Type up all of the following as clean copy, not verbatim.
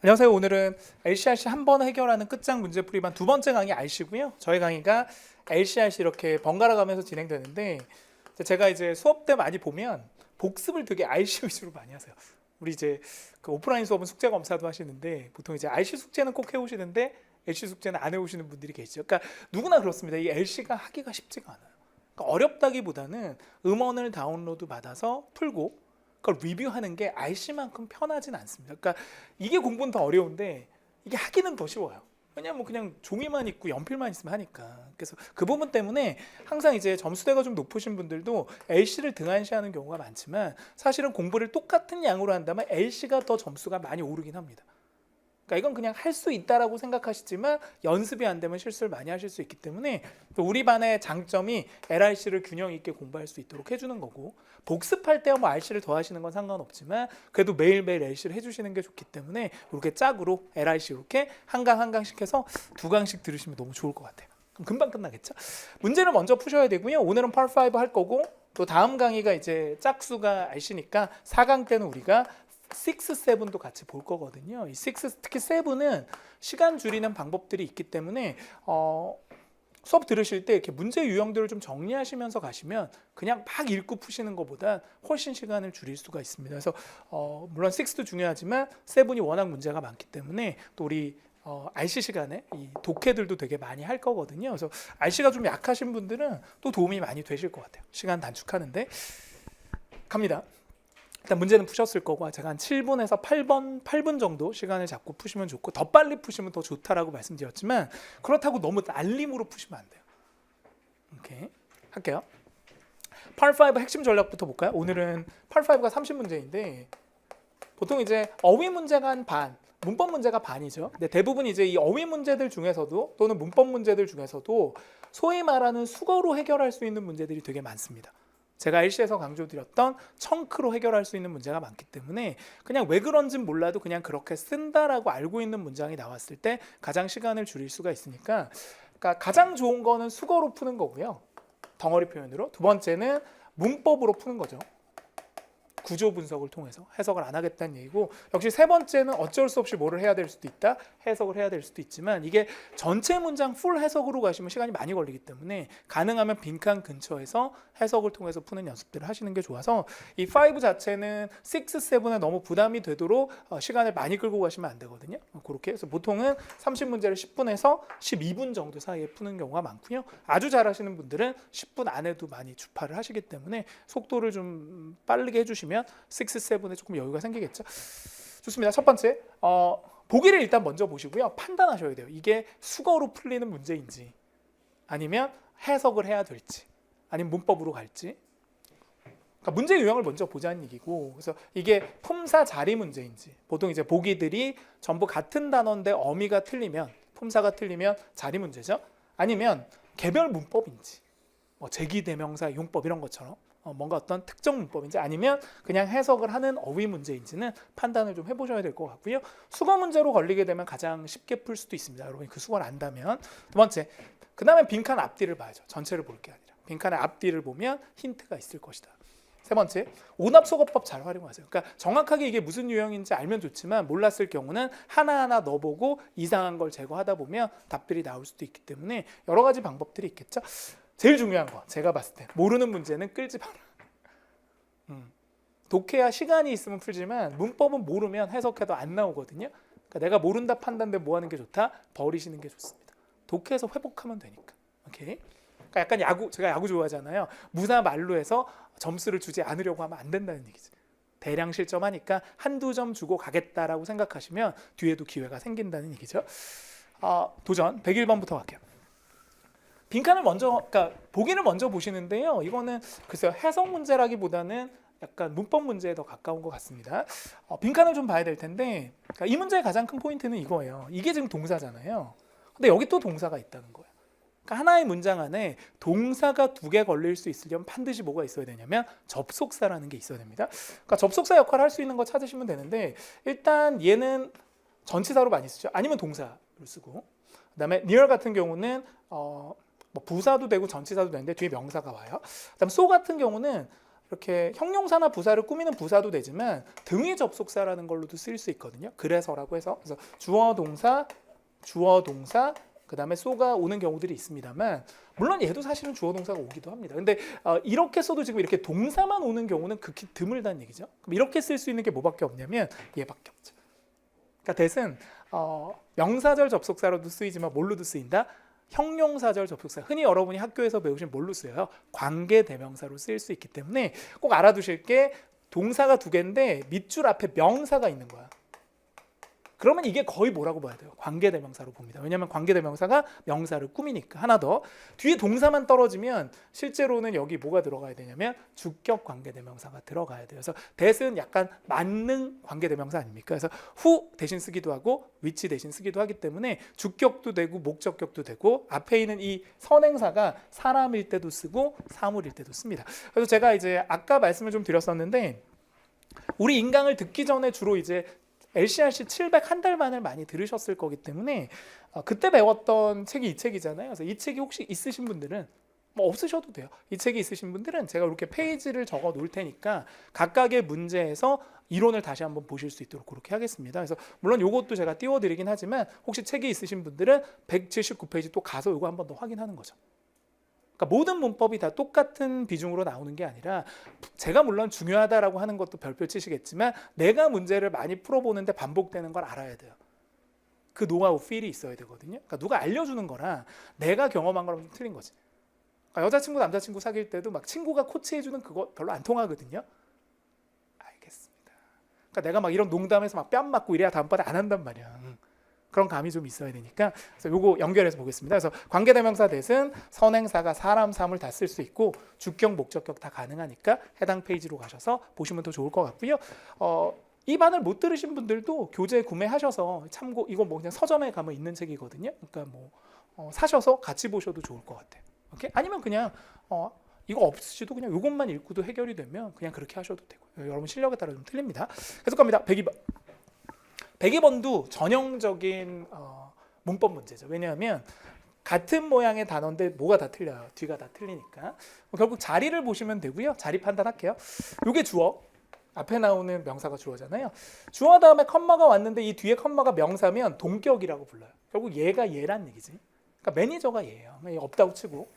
안녕하세요. 오늘은 LCRC 한 번 해결하는 끝장 문제풀이반 두 번째 강의 RC고요. 저희 강의가 LCRC 이렇게 번갈아 가면서 진행되는데 제가 이제 수업 때 많이 보면 복습을 되게 RC 위주로 많이 하세요. 우리 이제 그 오프라인 수업은 숙제 검사도 하시는데 보통 이제 RC 숙제는 꼭 해오시는데 LC 숙제는 안 해오시는 분들이 계시죠. 그러니까 누구나 그렇습니다. 이 LC가 하기가 쉽지가 않아요. 그러니까 어렵다기보다는 음원을 다운로드 받아서 풀고 그걸 리뷰하는 게 RC만큼 편하진 않습니다. 그러니까 이게 공부는 더 어려운데 이게 하기는 더 쉬워요. 왜냐면 뭐 그냥 종이만 있고 연필만 있으면 하니까. 그래서 그 부분 때문에 항상 이제 점수대가 좀 높으신 분들도 LC를 등한시하는 경우가 많지만 사실은 공부를 똑같은 양으로 한다면 LC가 더 점수가 많이 오르긴 합니다. 그러니까 이건 그냥 할 수 있다라고 생각하시지만 연습이 안 되면 실수를 많이 하실 수 있기 때문에 또 우리 반의 장점이 LRC를 균형 있게 공부할 수 있도록 해주는 거고, 복습할 때야 뭐 RC를 더 하시는 건 상관없지만 그래도 매일매일 LC를 해주시는 게 좋기 때문에 이렇게 짝으로 LRC 이렇게 한 강 한 강씩 해서 두 강씩 들으시면 너무 좋을 것 같아요. 그럼 금방 끝나겠죠? 문제를 먼저 푸셔야 되고요. 오늘은 Part 5 할 거고 또 다음 강의가 이제 짝수가 RC니까 4강 때는 우리가 6, 7도 같이 볼 거거든요. 이 6, 특히 7은 시간 줄이는 방법들이 있기 때문에 수업 들으실 때 이렇게 문제 유형들을 좀 정리하시면서 가시면 그냥 막 읽고 푸시는 것보다 훨씬 시간을 줄일 수가 있습니다. 그래서 물론 6도 중요하지만 7이 워낙 문제가 많기 때문에 또 우리 RC 시간에 이 독해들도 되게 많이 할 거거든요. 그래서 RC가 좀 약하신 분들은 또 도움이 많이 되실 것 같아요. 시간 단축하는데. 갑니다. 일단 문제는 푸셨을 거고 제가 한 7분에서 8분 정도 시간을 잡고 푸시면 좋고 더 빨리 푸시면 더 좋다라고 말씀드렸지만 그렇다고 너무 날림으로 푸시면 안 돼요. 오케이, 할게요. Part 5 핵심 전략부터 볼까요? 오늘은 Part 5가 30문제인데 보통 이제 어휘 문제가 한 반, 문법 문제가 반이죠. 근데 대부분 이제 이 어휘 문제들 중에서도 또는 문법 문제들 중에서도 소위 말하는 수거로 해결할 수 있는 문제들이 되게 많습니다. 제가 LC에서 강조드렸던 청크로 해결할 수 있는 문제가 많기 때문에 그냥 왜 그런지는 몰라도 그냥 그렇게 쓴다라고 알고 있는 문장이 나왔을 때 가장 시간을 줄일 수가 있으니까, 그러니까 가장 좋은 거는 수거로 푸는 거고요. 덩어리 표현으로. 두 번째는 문법으로 푸는 거죠. 구조 분석을 통해서 해석을 안 하겠다는 얘기고, 역시 세 번째는 어쩔 수 없이 뭐를 해야 될 수도 있다, 해석을 해야 될 수도 있지만 이게 전체 문장 풀 해석으로 가시면 시간이 많이 걸리기 때문에 가능하면 빈칸 근처에서 해석을 통해서 푸는 연습들을 하시는 게 좋아서 이 5 자체는 6, 7에 너무 부담이 되도록 시간을 많이 끌고 가시면 안 되거든요. 그렇게 해서 보통은 30문제를 10분에서 12분 정도 사이에 푸는 경우가 많고요. 아주 잘하시는 분들은 10분 안에도 많이 주파를 하시기 때문에 속도를 좀 빠르게 해주시면 6, 7에 조금 여유가 생기겠죠. 좋습니다. 첫 번째, 보기를 일단 먼저 보시고요. 판단하셔야 돼요. 이게 수거로 풀리는 문제인지 아니면 해석을 해야 될지 아니면 문법으로 갈지. 그러니까 문제 유형을 먼저 보자는 얘기고, 그래서 이게 품사 자리 문제인지, 보통 이제 보기들이 전부 같은 단어인데 어미가 틀리면, 품사가 틀리면 자리 문제죠. 아니면 개별 문법인지, 뭐 제기대명사, 용법 이런 것처럼 뭔가 어떤 특정 문법인지 아니면 그냥 해석을 하는 어휘 문제인지는 판단을 좀 해보셔야 될 것 같고요. 수거 문제로 걸리게 되면 가장 쉽게 풀 수도 있습니다. 여러분이 그 수거를 안다면. 두 번째, 그 다음에 빈칸 앞뒤를 봐야죠. 전체를 볼 게 아니라 빈칸의 앞뒤를 보면 힌트가 있을 것이다. 세 번째, 오납소거법 잘 활용하세요. 그러니까 정확하게 이게 무슨 유형인지 알면 좋지만 몰랐을 경우는 하나하나 넣어보고 이상한 걸 제거하다 보면 답들이 나올 수도 있기 때문에 여러 가지 방법들이 있겠죠. 제일 중요한 거 제가 봤을 때 모르는 문제는 끌지 마라. 독해야 시간이 있으면 풀지만 문법은 모르면 해석해도 안 나오거든요. 그러니까 내가 모른다 판단돼 뭐 하는 게 좋다? 버리시는 게 좋습니다. 독해에서 회복하면 되니까. 오케이. 그러니까 약간 야구, 제가 야구 좋아하잖아요. 무사 말루에서 점수를 주지 않으려고 하면 안 된다는 얘기죠. 대량 실점하니까 한두 점 주고 가겠다라고 생각하시면 뒤에도 기회가 생긴다는 얘기죠. 도전 101번부터 갈게요. 빈칸을 먼저, 그러니까 보기를 먼저 보시는데요. 이거는 글쎄요, 해석 문제라기보다는 약간 문법 문제에 더 가까운 것 같습니다. 빈칸을 좀 봐야 될 텐데, 그러니까 이 문제의 가장 큰 포인트는 이거예요. 이게 지금 동사잖아요. 근데 여기 또 동사가 있다는 거예요. 그러니까 하나의 문장 안에 동사가 두 개 걸릴 수 있으려면 반드시 뭐가 있어야 되냐면 접속사라는 게 있어야 됩니다. 그러니까 접속사 역할을 할 수 있는 거 찾으시면 되는데, 일단 얘는 전치사로 많이 쓰죠. 아니면 동사를 쓰고, 그다음에 near 같은 경우는 뭐 부사도 되고 전치사도 되는데 뒤에 명사가 와요. 그다음 so 같은 경우는 이렇게 형용사나 부사를 꾸미는 부사도 되지만 등위 접속사라는 걸로도 쓰일 수 있거든요. 그래서라고 해서 그래서 주어 동사 그다음에 쏘가 오는 경우들이 있습니다만 물론 얘도 사실은 주어 동사가 오기도 합니다. 근데 이렇게 써도 지금 이렇게 동사만 오는 경우는 극히 드물다는 얘기죠. 그럼 이렇게 쓸 수 있는 게 뭐밖에 없냐면 얘밖에 없죠. 그러니까 that은 명사절 접속사로도 쓰이지만 뭘로도 쓰인다? 형용사절 접속사. 흔히 여러분이 학교에서 배우신 뭘로 쓰여요? 관계대명사로 쓰일 수 있기 때문에 꼭 알아두실 게 동사가 두 개인데 밑줄 앞에 명사가 있는 거야. 그러면 이게 거의 뭐라고 봐야 돼요? 관계대명사로 봅니다. 왜냐하면 관계대명사가 명사를 꾸미니까. 하나 더, 뒤에 동사만 떨어지면 실제로는 여기 뭐가 들어가야 되냐면 주격 관계대명사가 들어가야 돼요. 그래서 that은 약간 만능 관계대명사 아닙니까? 그래서 who 대신 쓰기도 하고 which 대신 쓰기도 하기 때문에 주격도 되고 목적격도 되고 앞에 있는 이 선행사가 사람일 때도 쓰고 사물일 때도 씁니다. 그래서 제가 이제 아까 말씀을 좀 드렸었는데 우리 인강을 듣기 전에 주로 이제 LCRC 700 한 달만을 많이 들으셨을 거기 때문에 그때 배웠던 책이 이 책이잖아요. 그래서 이 책이 혹시 있으신 분들은 뭐 없으셔도 돼요. 이 책이 있으신 분들은 제가 이렇게 페이지를 적어 놓을 테니까 각각의 문제에서 이론을 다시 한번 보실 수 있도록 그렇게 하겠습니다. 그래서 물론 이것도 제가 띄워드리긴 하지만 혹시 책이 있으신 분들은 179페이지 또 가서 이거 한번 더 확인하는 거죠. 그러니까 모든 문법이 다 똑같은 비중으로 나오는 게 아니라 제가 물론 중요하다라고 하는 것도 별표 치시겠지만 내가 문제를 많이 풀어보는데 반복되는 걸 알아야 돼요. 그 노하우, 필이 있어야 되거든요. 그러니까 누가 알려주는 거랑 내가 경험한 거랑 좀 틀린 거지. 그러니까 여자친구, 남자친구 사귈 때도 막 친구가 코치해주는 그거 별로 안 통하거든요. 알겠습니다. 그러니까 내가 막 이런 농담에서 막 뺨 맞고 이래야 다음번에 안 한단 말이야. 그런 감이 좀 있어야 되니까 그래서 요거 연결해서 보겠습니다. 그래서 관계대명사 that은 선행사가 사람, 사물 다 쓸 수 있고 주격, 목적격 다 가능하니까 해당 페이지로 가셔서 보시면 더 좋을 것 같고요. 이 반을 못 들으신 분들도 교재 구매하셔서 참고 이거 뭐 그냥 서점에 가면 있는 책이거든요. 그러니까 뭐 사셔서 같이 보셔도 좋을 것 같아요. 오케이? 아니면 그냥 이거 없으시도 그냥 이것만 읽고도 해결이 되면 그냥 그렇게 하셔도 되고 여러분 실력에 따라 좀 틀립니다. 계속 갑니다. 102번. 102번도 전형적인 문법 문제죠. 왜냐하면 같은 모양의 단어인데 뭐가 다 틀려요. 뒤가 다 틀리니까. 결국 자리를 보시면 되고요. 자리 판단할게요. 이게 주어. 앞에 나오는 명사가 주어잖아요. 주어 다음에 컴마가 왔는데 이 뒤에 컴마가 명사면 동격이라고 불러요. 결국 얘가 얘란 얘기지. 그러니까 매니저가 얘예요. 없다고 치고.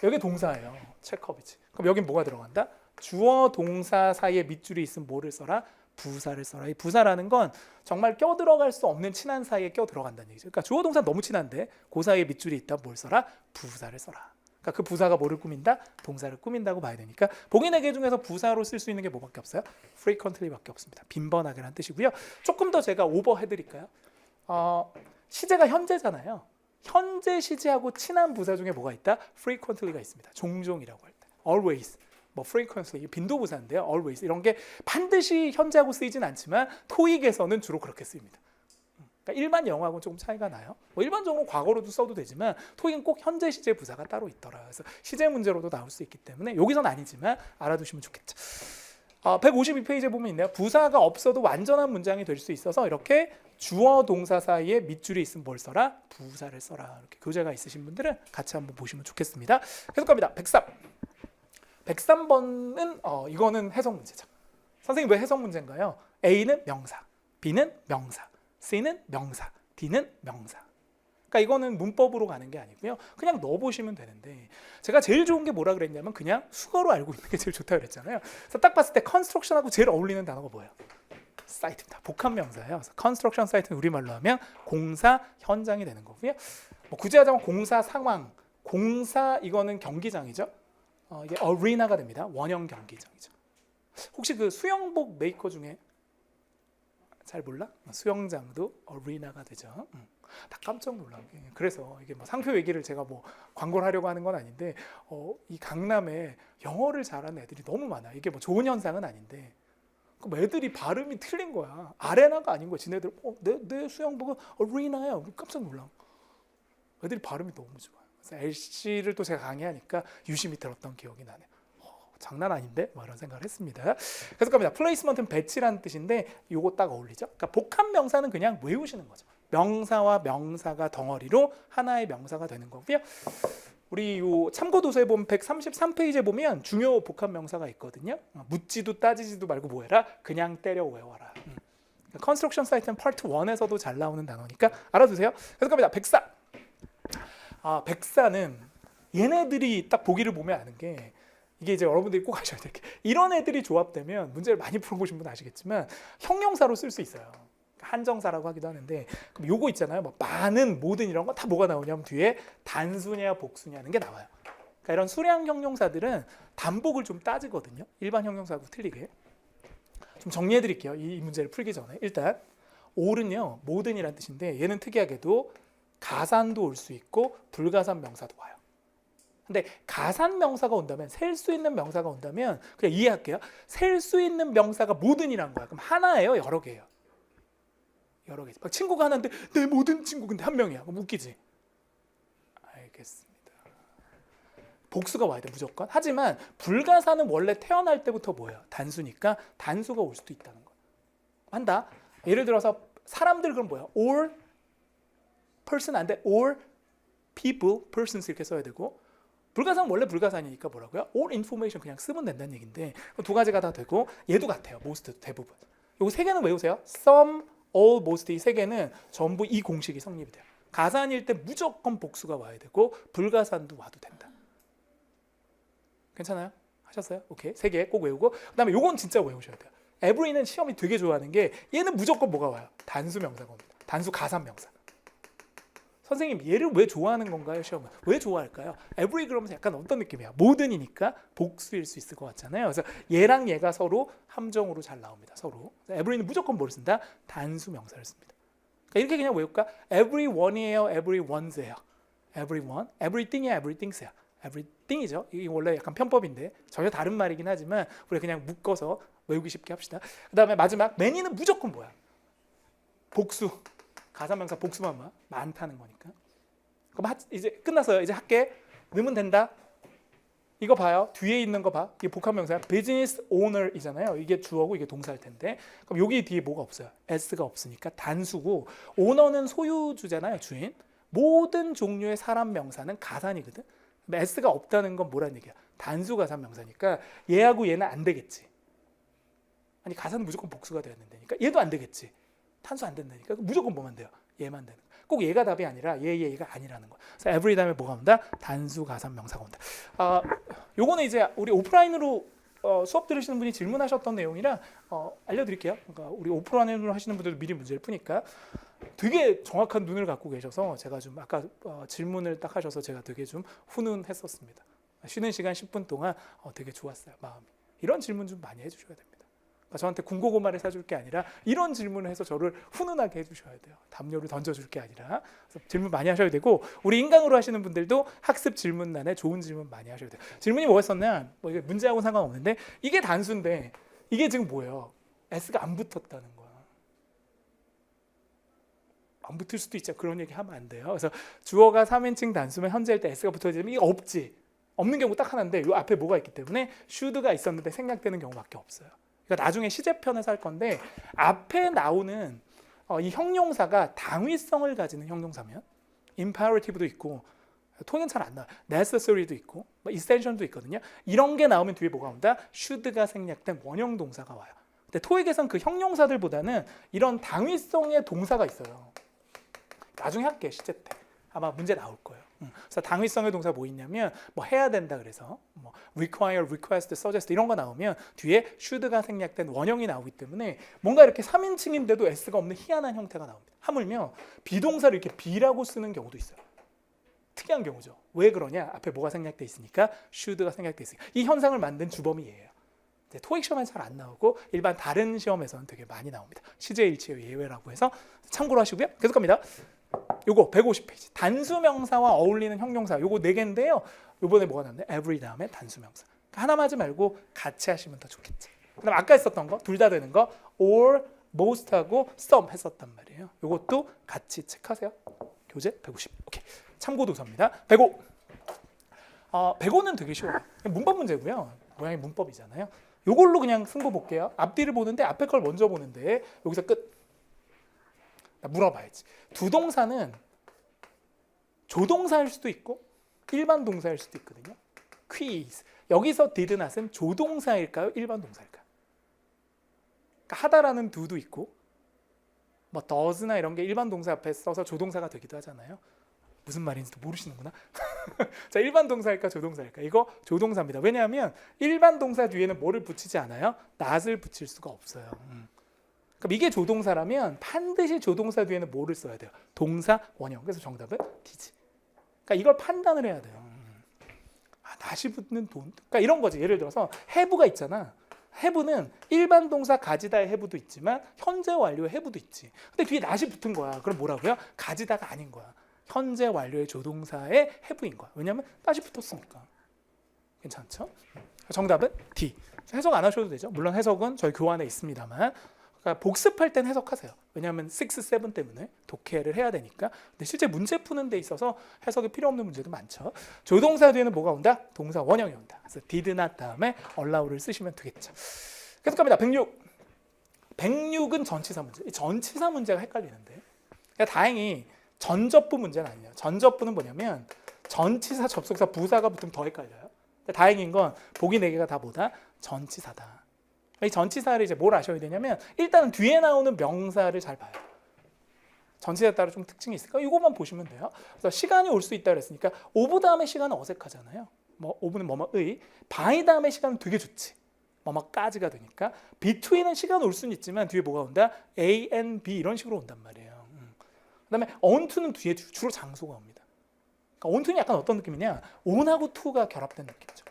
여기 동사예요. 체크업이지. 그럼 여긴 뭐가 들어간다? 주어 동사 사이에 밑줄이 있으면 뭐를 써라? 부사를 써라. 이 부사라는 건 정말 껴들어갈 수 없는 친한 사이에 껴들어간다는 얘기죠. 그러니까 주어 동사 너무 친한데 그 사이에 밑줄이 있다. 뭘 써라? 부사를 써라. 그러니까 그 부사가 뭐를 꾸민다? 동사를 꾸민다고 봐야 되니까 복인의 개 중에서 부사로 쓸 수 있는 게 뭐밖에 없어요? frequently밖에 없습니다. 빈번하게라는 뜻이고요. 조금 더 제가 오버해드릴까요? 시제가 현재잖아요. 현재 시제하고 친한 부사 중에 뭐가 있다? frequently가 있습니다. 종종이라고 할 때. always. 뭐 frequently 빈도부사인데요. always 이런 게 반드시 현재하고 쓰이진 않지만 토익에서는 주로 그렇게 쓰입니다. 그러니까 일반 영어하고는 조금 차이가 나요. 뭐 일반적으로 과거로도 써도 되지만 토익은 꼭 현재 시제 부사가 따로 있더라. 그래서 시제 문제로도 나올 수 있기 때문에 여기서는 아니지만 알아두시면 좋겠죠. 152페이지에 보면 있네요. 부사가 없어도 완전한 문장이 될 수 있어서 이렇게 주어 동사 사이에 밑줄이 있으면 뭘 써라? 부사를 써라. 이렇게 교재가 있으신 분들은 같이 한번 보시면 좋겠습니다. 계속 갑니다. 103번은 이거는 해석 문제죠. 선생님 왜 해석 문제인가요? A는 명사, B는 명사, C는 명사, D는 명사. 그러니까 이거는 문법으로 가는 게 아니고요. 그냥 넣어보시면 되는데 제가 제일 좋은 게 뭐라 그랬냐면 그냥 수거로 알고 있는 게 제일 좋다고 그랬잖아요. 그래서 딱 봤을 때 컨스트럭션하고 제일 어울리는 단어가 뭐예요? 사이트입니다. 복합명사예요. 그래서 컨스트럭션 사이트는 우리말로 하면 공사 현장이 되는 거고요. 뭐 굳이 하자면 공사 상황, 공사 이거는 경기장이죠. 이게 어리나가 됩니다. 원형 경기장이죠. 혹시 그 수영복 메이커 중에 잘 몰라? 수영장도 어리나가 되죠. 나 깜짝 놀란 게 그래서 이게 뭐 상표 얘기를 제가 뭐 광고를 하려고 하는 건 아닌데 이 강남에 영어를 잘하는 애들이 너무 많아. 이게 뭐 좋은 현상은 아닌데 그럼 애들이 발음이 틀린 거야. 아레나가 아닌 거야. 지네들 내 수영복은 어리나야. 깜짝 놀라. 애들이 발음이 너무 좋아. LC를 또 제가 강의하니까 유심히 들었던 기억이 나네요. 장난 아닌데? 뭐 이런 생각을 했습니다. 그래서 갑니다. 플레이스먼트는 배치라는 뜻인데 이거 딱 어울리죠? 그러니까 복합 명사는 그냥 외우시는 거죠. 명사와 명사가 덩어리로 하나의 명사가 되는 거고요. 우리 요 참고도서에 보면 133페이지에 보면 중요 복합 명사가 있거든요. 묻지도 따지지도 말고 뭐 해라? 그냥 때려 외워라. 컨스트럭션 사이트는 파트 1에서도 잘 나오는 단어니까 알아두세요. 그래서 갑니다. 백사. 백사는 얘네들이 딱 보기를 보면 아는 게 이게 이제 여러분들이 꼭 아셔야 될 게 이런 애들이 조합되면 문제를 많이 풀어보신 분 아시겠지만 형용사로 쓸 수 있어요. 한정사라고 하기도 하는데 그럼 요거 있잖아요. 뭐 많은, 모든 이런 거 다 뭐가 나오냐면 뒤에 단수냐 복수냐는 게 나와요. 그러니까 이런 수량 형용사들은 단복을 좀 따지거든요. 일반 형용사하고 틀리게. 좀 정리해 드릴게요. 이 문제를 풀기 전에. 일단 all은요. 모든이란 뜻인데 얘는 특이하게도 가산도 올 수 있고 불가산 명사도 와요. 근데 가산 명사가 온다면, 셀 수 있는 명사가 온다면 그냥 이해할게요. 셀 수 있는 명사가 모든이란 거야. 그럼 하나예요? 여러 개예요? 여러 개지. 막 친구가 하나인데 내 모든 친구 근데 한 명이야. 그럼 웃기지? 알겠습니다. 복수가 와야 돼 무조건. 하지만 불가사는 원래 태어날 때부터 뭐예요? 단수니까 단수가 올 수도 있다는 거야. 한다. 예를 들어서 사람들 그럼 뭐야? all person 안 돼. all people, persons 이렇게 써야 되고 불가사는 원래 불가사니까 뭐라고요? all information 그냥 쓰면 된다는 얘기인데 두 가지가 다 되고 얘도 같아요. most 대부분. 요거 세 개는 외우세요. some, all, most 이 세 개는 전부 이 공식이 성립이 돼요. 가산일 때 무조건 복수가 와야 되고 불가산도 와도 된다. 괜찮아요? 하셨어요? 오케이. 세 개 꼭 외우고 그다음에 요건 진짜 외우셔야 돼요. every는 시험이 되게 좋아하는 게 얘는 무조건 뭐가 와요? 단수 명사가 옵니다. 단수 가산 명사. 선생님 얘를 왜 좋아하는 건가요? 시험은 왜 좋아할까요? every 그러면서 약간 어떤 느낌이야? 모든이니까 복수일 수 있을 것 같잖아요. 그래서 얘랑 얘가 서로 함정으로 잘 나옵니다. 서로 every는 무조건 뭘 쓴다? 단수 명사를 씁니다. 그러니까 이렇게 그냥 외울까? everyone이에요, everyone's예요. everyone, everything이야, everything's야. everything이죠. 이게 원래 약간 편법인데 전혀 다른 말이긴 하지만 우리 그냥 묶어서 외우기 쉽게 합시다. 그다음에 마지막 many는 무조건 뭐야? 복수. 가사명사 복수만 많다는 거니까. 그럼 이제 끝났어요. 이제 할게. 넣으면 된다. 이거 봐요. 뒤에 있는 거 봐. 이게 복합명사야. business owner이잖아요. 이게 주어고 이게 동사일 텐데. 그럼 여기 뒤에 뭐가 없어요? s가 없으니까 단수고 owner는 소유주잖아요. 주인. 모든 종류의 사람 명사는 가산이거든. s가 없다는 건 뭐란 얘기야? 단수 가산 명사니까 얘하고 얘는 안 되겠지. 아니 가산은 무조건 복수가 돼야 된다니까. 얘도 안 되겠지. 탄수 안 된다니까. 무조건 뭐만 돼요? 얘만 되는 거야. 꼭 얘가 답이 아니라 얘가 아니라는 거야. 그래서 every 다음에 뭐가 온다? 단수 가산 명사가 온다. 요거는 이제 우리 오프라인으로 수업 들으시는 분이 질문하셨던 내용이라 알려드릴게요. 그러니까 우리 오프라인으로 하시는 분들도 미리 문제를 푸니까 되게 정확한 눈을 갖고 계셔서 제가 좀 아까 질문을 딱 하셔서 제가 되게 좀 훈훈했었습니다. 쉬는 시간 10분 동안 되게 좋았어요. 마음이. 이런 질문 좀 많이 해주셔야 됩니다. 저한테 군고구마를 사줄 게 아니라 이런 질문을 해서 저를 훈훈하게 해주셔야 돼요. 담요를 던져줄 게 아니라. 그래서 질문 많이 하셔야 되고 우리 인강으로 하시는 분들도 학습 질문란에 좋은 질문 많이 하셔야 돼요. 질문이 뭐였었냐? 뭐 이게 문제하고 상관없는데 이게 단수인데 이게 지금 뭐예요? S가 안 붙었다는 거야. 안 붙을 수도 있죠. 그런 얘기 하면 안 돼요. 그래서 주어가 3인칭 단수면 현재일 때 S가 붙어지면 이게 없지. 없는 경우 딱 하나인데 이 앞에 뭐가 있기 때문에 should가 있었는데 생략되는 경우밖에 없어요. 그러니까 나중에 시제편에서 할 건데 앞에 나오는 이 형용사가 당위성을 가지는 형용사면 imperative도 있고 통은 잘 안 나와요. necessary도 있고 essential도 있거든요. 이런 게 나오면 뒤에 뭐가 온다? should가 생략된 원형 동사가 와요. 근데 토익에선 그 형용사들보다는 이런 당위성의 동사가 있어요. 나중에 할게 시제 때. 아마 문제 나올 거예요. 그래서 당위성의 동사 뭐 있냐면 뭐 해야 된다 그래서 뭐 require, request, suggest 이런 거 나오면 뒤에 should가 생략된 원형이 나오기 때문에 뭔가 이렇게 3인칭인데도 s가 없는 희한한 형태가 나옵니다. 하물며 비동사를 이렇게 be라고 쓰는 경우도 있어요. 특이한 경우죠. 왜 그러냐? 앞에 뭐가 생략돼 있으니까 should가 생략돼 있으니까 이 현상을 만든 주범이 얘예요. 토익 시험에는 잘 안 나오고 일반 다른 시험에서는 되게 많이 나옵니다. 시제일치의 예외라고 해서 참고로 하시고요. 계속 갑니다. 요거 150페이지 단수명사와 어울리는 형용사 요거 4개인데요. 요번에 뭐가 나왔나요? every 다음에 단수명사. 하나만 하지 말고 같이 하시면 더 좋겠지. 그다음 아까 했었던 거 둘 다 되는 거 all, most하고 some 했었단 말이에요. 요것도 같이 체크하세요. 교재 150. 오케이. 참고 도서입니다. 105. 105는 되게 쉬워요. 문법 문제고요. 모양이 문법이잖아요. 요걸로 그냥 승부 볼게요. 앞뒤를 보는데 앞에 걸 먼저 보는데 여기서 끝. 물어봐야지. 두 동사는 조동사일 수도 있고 일반 동사일 수도 있거든요. quiz. 여기서 did not은 조동사일까요? 일반 동사일까요? 그러니까 하다라는 do도 있고 뭐 does나 이런 게 일반 동사 앞에 써서 조동사가 되기도 하잖아요. 무슨 말인지도 모르시는구나. 자, 일반 동사일까 조동사일까? 이거 조동사입니다. 왜냐하면 일반 동사 뒤에는 뭐를 붙이지 않아요? not을 붙일 수가 없어요. 그럼 이게 조동사라면 반드시 조동사 뒤에는 뭐를 써야 돼요? 동사 원형. 그래서 정답은 D지. 그러니까 이걸 판단을 해야 돼요. not이 붙는 돈. 그러니까 이런 거지. 예를 들어서 have가 있잖아. have는 일반 동사 가지다의 have도 있지만 현재 완료의 have도 있지. 근데 뒤에 not이 붙은 거야. 그럼 뭐라고요? 가지다가 아닌 거야. 현재 완료의 조동사의 have인 거야. 왜냐하면 not이 붙었으니까. 괜찮죠? 정답은 D. 해석 안 하셔도 되죠. 물론 해석은 저희 교환에 있습니다만. 그러니까 복습할 땐 해석하세요. 왜냐하면 6, 7 때문에 독해를 해야 되니까. 근데 실제 문제 푸는 데 있어서 해석이 필요 없는 문제도 많죠. 조동사 뒤에는 뭐가 온다? 동사 원형이 온다. 그래서 did not 다음에 allow를 쓰시면 되겠죠. 계속 갑니다. 106. 106은 전치사 문제. 이 전치사 문제가 헷갈리는데. 그러니까 다행히 전접부 문제는 아니에요. 전접부는 뭐냐면 전치사, 접속사, 부사가 붙으면 더 헷갈려요. 다행인 건 보기 4개가 다 뭐다? 전치사다. 이 전치사를 이제 뭘 아셔야 되냐면 일단은 뒤에 나오는 명사를 잘 봐요. 전치사에 따라 좀 특징이 있으니까 이것만 보시면 돼요. 그래서 시간이 올 수 있다 그랬으니까 오브 다음에 시간은 어색하잖아요. 뭐 오브는 뭐뭐의, by 다음에 시간은 되게 좋지. 뭐뭐까지가 되니까 between은 시간 올 수는 있지만 뒤에 뭐가 온다? A and B 이런 식으로 온단 말이에요. 그다음에 onto는 뒤에 주로 장소가 옵니다. 그러니까 onto는 약간 어떤 느낌이냐? on하고 to가 결합된 느낌이죠.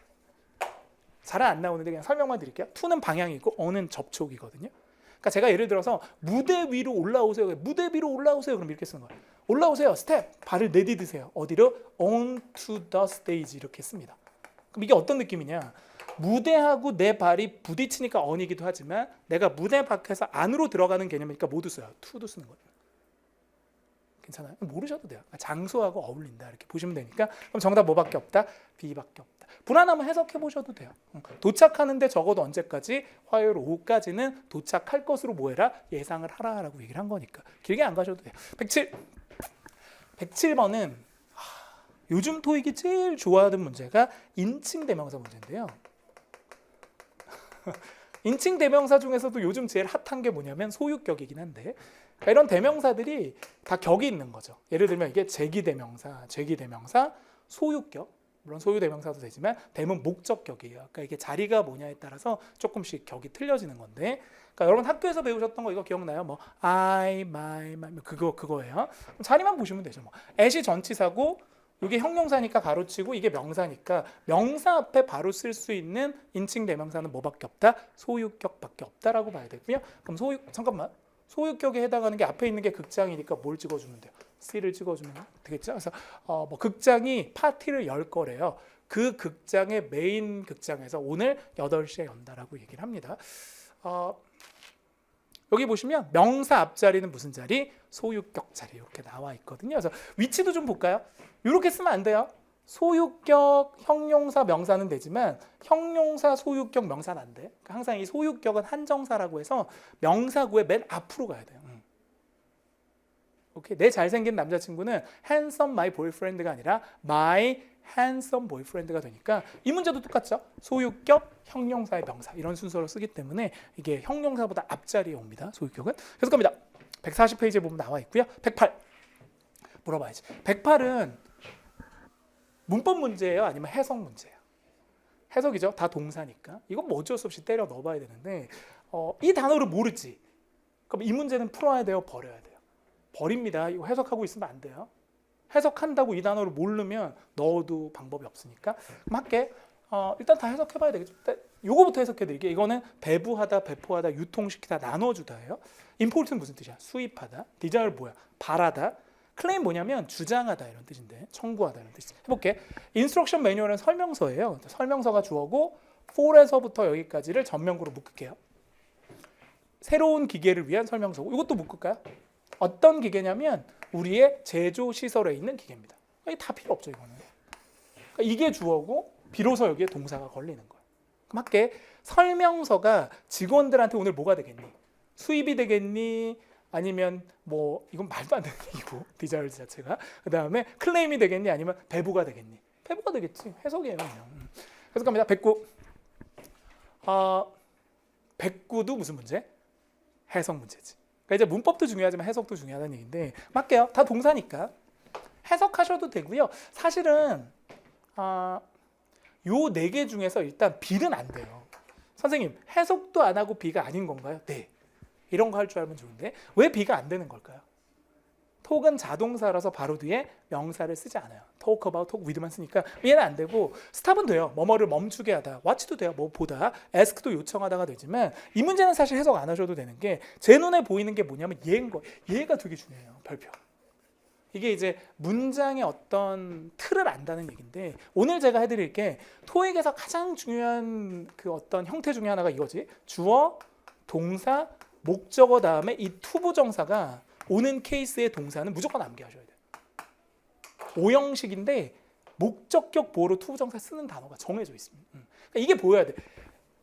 잘 안 나오는데 그냥 설명만 드릴게요. to는 방향이고 on은 접촉이거든요. 그러니까 제가 예를 들어서 무대 위로 올라오세요. 무대 위로 올라오세요. 그럼 이렇게 쓰는 거예요. 올라오세요. 스텝. 발을 내디드세요. 어디로? onto the stage 이렇게 씁니다. 그럼 이게 어떤 느낌이냐? 무대하고 내 발이 부딪히니까 on이기도 하지만 내가 무대 밖에서 안으로 들어가는 개념이니까 모두 써요. to도 쓰는 거예요. 괜찮아요? 모르셔도 돼요. 장소하고 어울린다 이렇게 보시면 되니까. 그럼 정답 뭐밖에 없다? B밖에 없다. 불안하면 해석해 보셔도 돼요. 도착하는데 적어도 언제까지? 화요일 오후까지는 도착할 것으로 뭐해라? 예상을 하라라고 얘기를 한 거니까. 길게 안 가셔도 돼요. 107. 107번은 요즘 토익이 제일 좋아하는 문제가 인칭 대명사 문제인데요. 인칭 대명사 중에서도 요즘 제일 핫한 게 뭐냐면 소유격이긴 한데 그러니까 이런 대명사들이 다 격이 있는 거죠. 예를 들면 이게 제기대명사, 죄기대명사, 소유격. 물론 소유대명사도 되지만 대문 목적격이에요. 그러니까 이게 자리가 뭐냐에 따라서 조금씩 격이 틀려지는 건데 그러니까 여러분 학교에서 배우셨던 거 이거 기억나요? 뭐 I, my, my 그거예요. 자리만 보시면 되죠. 뭐 at이 전치사고 이게 형용사니까 가로치고 이게 명사니까 명사 앞에 바로 쓸 수 있는 인칭 대명사는 뭐밖에 없다? 소유격밖에 없다라고 봐야 되고요. 그럼 소유격에 해당하는 게 앞에 있는 게 극장이니까 뭘 찍어주면 돼요? C를 찍어주면 되겠죠. 그래서 뭐 극장이 파티를 열 거래요. 그 극장의 메인 극장에서 오늘 8시에 연다라고 얘기를 합니다. 여기 보시면 명사 앞자리는 무슨 자리? 소유격 자리 이렇게 나와 있거든요. 그래서 위치도 좀 볼까요? 이렇게 쓰면 안 돼요. 소유격, 형용사, 명사는 되지만 형용사, 소유격, 명사는 안 돼. 그러니까 항상 이 소유격은 한정사라고 해서 명사구의 맨 앞으로 가야 돼요. 오케이. 내 잘생긴 남자친구는 handsome my boyfriend가 아니라 my handsome boyfriend가 되니까 이 문제도 똑같죠. 소유격, 형용사의 명사 이런 순서로 쓰기 때문에 이게 형용사보다 앞자리에 옵니다. 소유격은. 계속 갑니다. 140페이지에 보면 나와 있고요. 108 물어봐야지. 108은 문법 문제예요? 아니면 해석 문제예요? 해석이죠. 다 동사니까. 이건 뭐 어쩔 수 없이 때려 넣어봐야 되는데 이 단어를 모르지. 그럼 이 문제는 풀어야 돼요? 버려야 돼요? 버립니다. 이거 해석하고 있으면 안 돼요. 해석한다고 이 단어를 모르면 넣어도 방법이 없으니까. 그럼 할게. 일단 다 해석해봐야 되겠죠. 요거부터 해석해드릴게요. 이거는 배부하다, 배포하다, 유통시키다, 나눠주다예요. 임포트는 무슨 뜻이야? 수입하다. 디자이어 뭐야? 바라다. 클레임 뭐냐면 주장하다 이런 뜻인데 청구하다 이런 뜻. 해볼게. 인스트럭션 매뉴얼은 설명서예요. 설명서가 주어고 for에서부터 여기까지를 전면구로 묶을게요. 새로운 기계를 위한 설명서고 이것도 묶을까요? 어떤 기계냐면 우리의 제조 시설에 있는 기계입니다. 이게 다 필요 없죠 이거는. 그러니까 이게 주어고 비로소 여기에 동사가 걸리는 거예요. 그럼 할게. 설명서가 직원들한테 오늘 뭐가 되겠니? 수입이 되겠니? 아니면 뭐 이건 말도 안 되는 얘기고 디자이어 자체가 그 다음에 클레임이 되겠니? 아니면 배부가 되겠니? 패부가 되겠지. 해석이에요 그냥. 그래서 갑니다. 109. 109도 무슨 문제? 해석 문제지. 그러니까 이제 문법도 중요하지만 해석도 중요하다는 얘기인데 맞게요. 다 동사니까 해석하셔도 되고요. 사실은 요 4개 중에서 일단 B는 안 돼요. 선생님 해석도 안 하고 B가 아닌 건가요? 네. 이런 거 할 줄 알면 좋은데 왜 B가 안 되는 걸까요? 톡은 자동사라서 바로 뒤에 명사를 쓰지 않아요. talk about, talk with만 쓰니까 얘는 안 되고 stop은 돼요. 뭐뭐를 멈추게 하다. watch도 돼요. 뭐 보다. ask도 요청하다가 되지만 이 문제는 사실 해석 안 하셔도 되는 게 제 눈에 보이는 게 뭐냐면 얘인 거예요. 얘가 되게 중요해요. 별표. 이게 이제 문장의 어떤 틀을 안다는 얘기인데 오늘 제가 해드릴 게 토익에서 가장 중요한 그 어떤 형태 중에 하나가 이거지. 주어, 동사, 목적어 다음에 이 투부정사가 오는 케이스의 동사는 무조건 암기하셔야 돼요. 오형식인데 목적격 보호로 투부정사 쓰는 단어가 정해져 있습니다. 그러니까 이게 보여야 돼.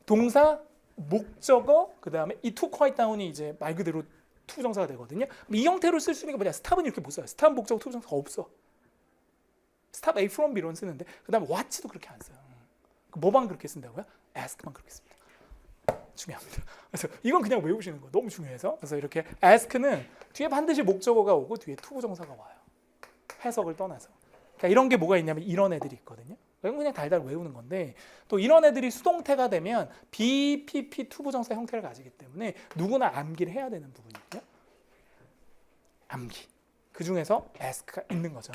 동사, 목적어, 그 다음에 이 to quiet down이 이제 말 그대로 투부정사가 되거든요. 이 형태로 쓸 수 있는 게 뭐냐? 스탑은 이렇게 못 써요. 스탑 목적어 투부정사가 없어. 스탑 A from B로는 쓰는데 그 다음에 watch도 그렇게 안 써요. 뭐만 그렇게 쓴다고요? ask만 그렇게 씁니다. 중요합니다. 그래서 이건 그냥 외우시는 거 너무 중요해서 그래서 이렇게 ask는 뒤에 반드시 목적어가 오고 뒤에 투부정사가 와요. 해석을 떠나서. 그러니까 이런 게 뭐가 있냐면 이런 애들이 있거든요. 이건 그냥 달달 외우는 건데 또 이런 애들이 수동태가 되면 BPP 투부정사 형태를 가지기 때문에 누구나 암기를 해야 되는 부분이고요. 암기. 그 중에서 ask가 있는 거죠.